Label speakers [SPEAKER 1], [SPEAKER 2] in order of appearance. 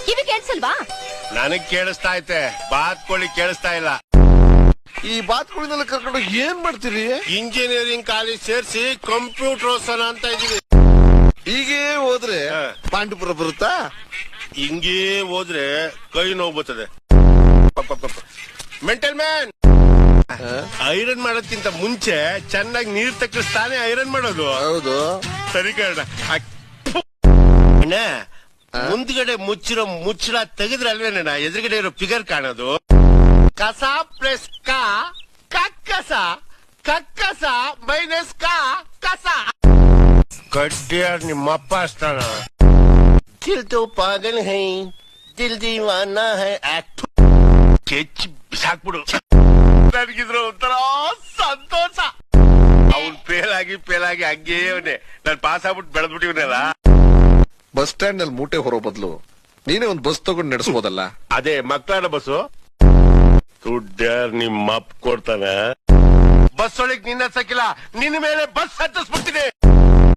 [SPEAKER 1] ಕಿವಿ ಕೇಳಿಸಲ್ವಾ?
[SPEAKER 2] ನನಗ್ ಕೇಳಿಸ್ತಾ ಐತೆ, ಬಾತ್ಕೋಳಿ ಕೇಳಿಸ್ತಾ ಇಲ್ಲ.
[SPEAKER 3] ಈ ಬಾತ್ಕೋಳಿನೆಲ್ಲ ಕರ್ಕೊಂಡು ಏನ್ ಮಾಡ್ತೀರಿ?
[SPEAKER 2] ಇಂಜಿನಿಯರಿಂಗ್ ಕಾಲೇಜ್ ಸೇರ್ಸಿ ಕಂಪ್ಯೂಟರ್ ಓದ್ಸೋಣ ಅಂತ ಇದೀವಿ.
[SPEAKER 3] ಹೀಗೆ ಹೋದ್ರೆ ಪಾಂಡುಪುರ ಬರುತ್ತಾ?
[SPEAKER 2] ಹಿಂಗೇ ಹೋದ್ರೆ ಕೈ ನೋವು ಬರ್ತದೆ. ಮೆಂಟಲ್ ಮ್ಯಾನ್, ಐರನ್ ಮಾಡೋದ್ಕಿಂತ ಮುಂಚೆ ಚೆನ್ನಾಗಿ ನೀರ್ ತಕ್ಕಿಸ್ತಾನೆ ಐರನ್ ಮಾಡೋದು.
[SPEAKER 3] ಹೌದು,
[SPEAKER 2] ಸರಿ ಕಾರಣ. ಮುಂದ್ಗಡೆ ಮುಚ್ಚಿರೋ ಮುಚ್ಚಳ ತೆಗೆದ್ರೆ ಅಲ್ವೇನ ಎದುರುಗಡೆ ಇರೋ ಫಿಗರ್ ಕಾಣೋದು. ಕಸ ಪ್ಲಸ್ ಕಕ್ಕಸ, ಕಕ್ಕಸ ಮೈನಸ್ ಕಸ. ಕಡ್ಡಿಯಾರ್ ನಿಮ್ಮಪ್ಪ ಅಷ್ಟಾನ. ದಿಲ್ ತೋ ಪಾಗಲ್ ಹೈ, ದಿಲ್ ದೀವಾನಾ ಹೈ. ಕೆಚ್ಚಿ ಬಿಸಾಕ್ಬಿಡು. ನನಗಿದ್ರು ಒಂಥರ ಸಂತೋಷ. ಅವ್ನ್ ಫೇಲ್ ಆಗಿ ಹಂಗೇ ಅವನೇ. ನಾನು ಪಾಸ್ ಆಗ್ಬಿಟ್ಟು ಬೆಳೆದ್ಬಿಟ್ಟಿವನಲ್ಲ.
[SPEAKER 3] ಬಸ್ ಸ್ಟ್ಯಾಂಡ್ ನಲ್ಲಿ ಮೂಟೆ ಹೊರೋ ಬದಲು ನೀನೇ ಒಂದ್ ಬಸ್ ತಗೊಂಡು ನಡೆಸಬಹುದಲ್ಲ?
[SPEAKER 2] ಅದೇ ಮಕ್ಕಳ ಬಸ್ಸು. ದುಡ್ಡ್ಯಾರ್ ನಿಮ್ಮ ಅಪ್ಪ ಕೊಡ್ತಾನೆ. ಬಸ್ ಒಳಗ್ ನಿನ್ನ ಹತ್ತಕ್ಕಿಲ್ಲ, ನಿನ್ನ ಮೇಲೆ ಬಸ್ ಹತ್ತಿಸ್ಬಿಡ್ತೀನಿ.